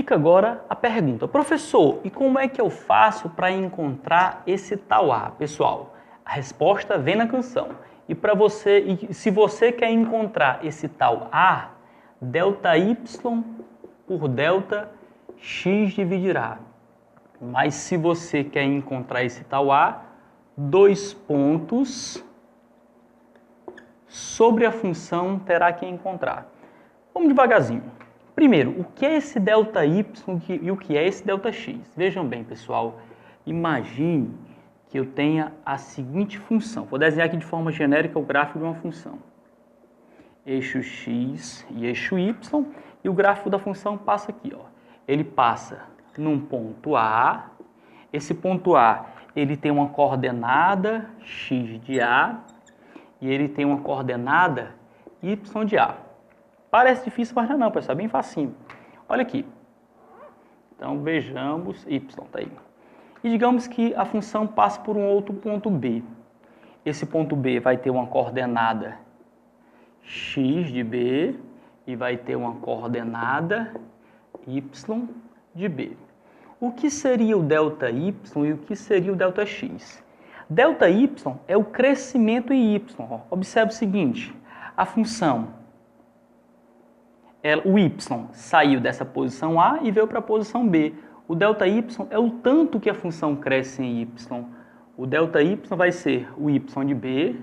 Fica agora a pergunta, professor, e como é que eu faço para encontrar esse tal A? Pessoal, a resposta vem na canção. E para você, se você quer encontrar esse tal A, ΔY por ΔX dividirá. Mas se você quer encontrar esse tal A, 2 pontos sobre a função terá que encontrar. Vamos devagarzinho. Primeiro, o que é esse ΔY e o que é esse ΔX? Vejam bem, pessoal, imagine que eu tenha a seguinte função. Vou desenhar aqui de forma genérica o gráfico de uma função. Eixo X e eixo Y, e o gráfico da função passa aqui, ó. Ele passa num ponto A, esse ponto A, ele tem uma coordenada x de A, e ele tem uma coordenada y de A. Parece difícil, mas não, pessoal, é bem facinho. Olha aqui. Então, vejamos, y tá aí. E digamos que a função passa por um outro ponto B. Esse ponto B vai ter uma coordenada x de B e vai ter uma coordenada y de B. O que seria o ΔY e o que seria o ΔX? ΔY é o crescimento em y. Observe o seguinte, a função, o y saiu dessa posição A e veio para a posição B. O ΔY é o tanto que a função cresce em y. O ΔY vai ser o y de B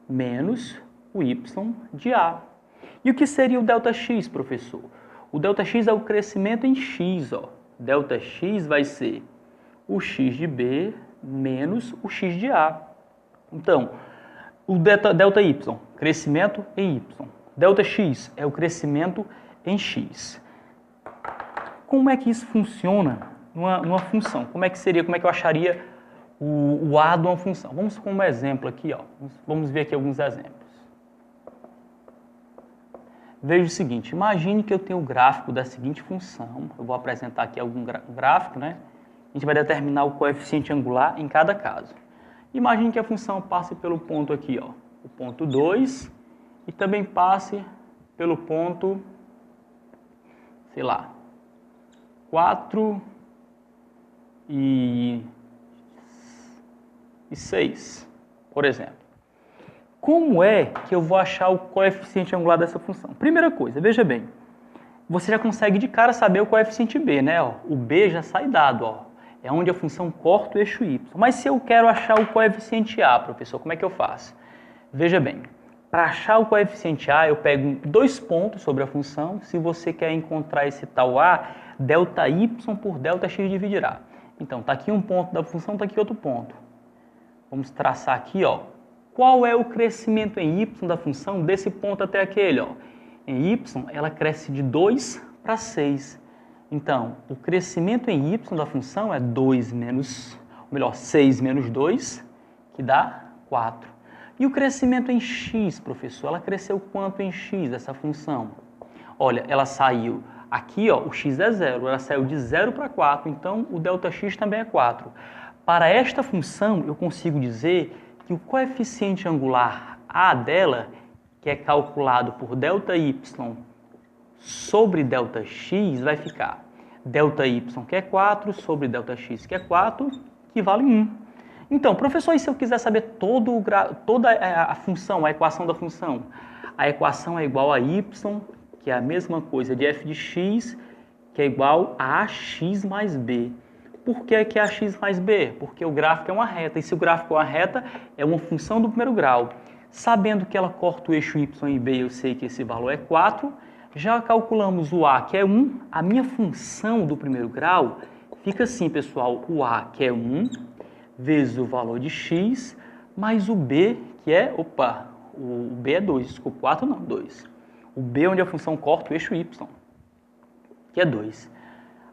menos o y de A. E o que seria o ΔX, professor? O ΔX é o crescimento em x. Ó. ΔX vai ser o x de B menos o x de A. Então, o ΔY, crescimento em y. ΔX é o crescimento em x. Como é que isso funciona numa função? Como é que eu acharia o A de uma função? Vamos como exemplo aqui, ó. Vamos ver aqui alguns exemplos. Veja o seguinte, imagine que eu tenho o gráfico da seguinte função. Eu vou apresentar aqui algum gráfico, né? A gente vai determinar o coeficiente angular em cada caso. Imagine que a função passe pelo ponto aqui, ó, o ponto 2, e também passe pelo ponto, sei lá, 4 e 6, por exemplo. Como é que eu vou achar o coeficiente angular dessa função? Primeira coisa, veja bem, você já consegue de cara saber o coeficiente B, né? Ó, o B já sai dado, ó, é onde a função corta o eixo Y. Mas se eu quero achar o coeficiente A, professor, como é que eu faço? Veja bem, para achar o coeficiente A, eu pego 2 pontos sobre a função. Se você quer encontrar esse tal A, ΔY por ΔX dividirá. Então, está aqui um ponto da função, está aqui outro ponto. Vamos traçar aqui, ó. Qual é o crescimento em y da função desse ponto até aquele, ó? Em y, ela cresce de 2 para 6. Então, o crescimento em y da função é 6 menos 2, que dá 4. E o crescimento em x, professor? Ela cresceu quanto em x, essa função? Olha, ela saiu aqui, ó, o x é 0, ela saiu de 0 para 4, então o ΔX também é 4. Para esta função, eu consigo dizer que o coeficiente angular A dela, que é calculado por ΔY sobre ΔX, vai ficar ΔY, que é 4, sobre ΔX, que é 4, que vale 1. Então, professor, e se eu quiser saber toda a função, a equação da função? A equação é igual a y, que é a mesma coisa de f de x, que é igual a ax mais b. Por que é ax mais b? Porque o gráfico é uma reta, e se o gráfico é uma reta, é uma função do primeiro grau. Sabendo que ela corta o eixo y e b, eu sei que esse valor é 4, já calculamos o a, que é 1, a minha função do primeiro grau fica assim, pessoal, o a, que é 1, vezes o valor de x, mais o b, que é, o b é 2, desculpa, 4 não, 2. O b é onde a função corta o eixo y, que é 2.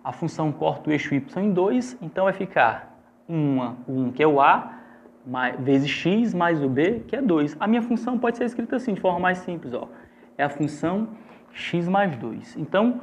A função corta o eixo y em 2, então vai ficar 1, que é o a, vezes x, mais o b, que é 2. A minha função pode ser escrita assim, de forma mais simples, ó. É a função x mais 2. Então,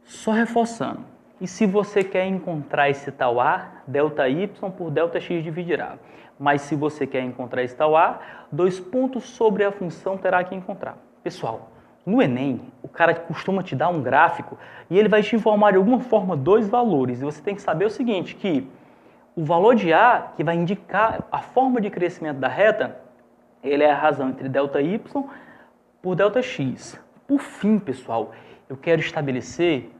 só reforçando. E se você quer encontrar esse tal a, ΔY por ΔX dividirá. Mas se você quer encontrar esse tal a, 2 pontos sobre a função terá que encontrar. Pessoal, No Enem, o cara costuma te dar um gráfico e ele vai te informar de alguma forma dois valores. E você tem que saber o seguinte, que o valor de A, que vai indicar a forma de crescimento da reta, ele é a razão entre ΔY por ΔX. Por fim, pessoal, eu quero estabelecer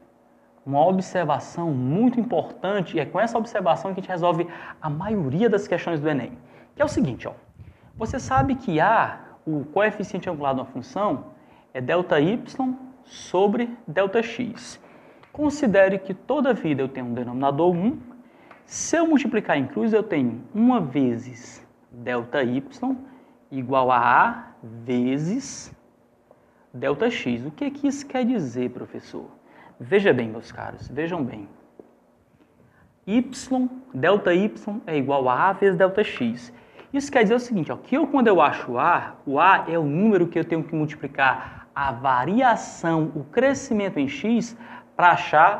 uma observação muito importante, e é com essa observação que a gente resolve a maioria das questões do Enem. Que é o seguinte, ó, você sabe que A, o coeficiente angular de uma função, é ΔY sobre ΔX. Considere que toda vida eu tenho um denominador 1. Se eu multiplicar em cruz, eu tenho 1 vezes ΔY igual a A vezes ΔX. O que isso quer dizer, professor? Veja bem, meus caros, vejam bem. ΔY é igual a A vezes ΔX. Isso quer dizer o seguinte, ó, que quando eu acho o A é o número que eu tenho que multiplicar a variação, o crescimento em x, para achar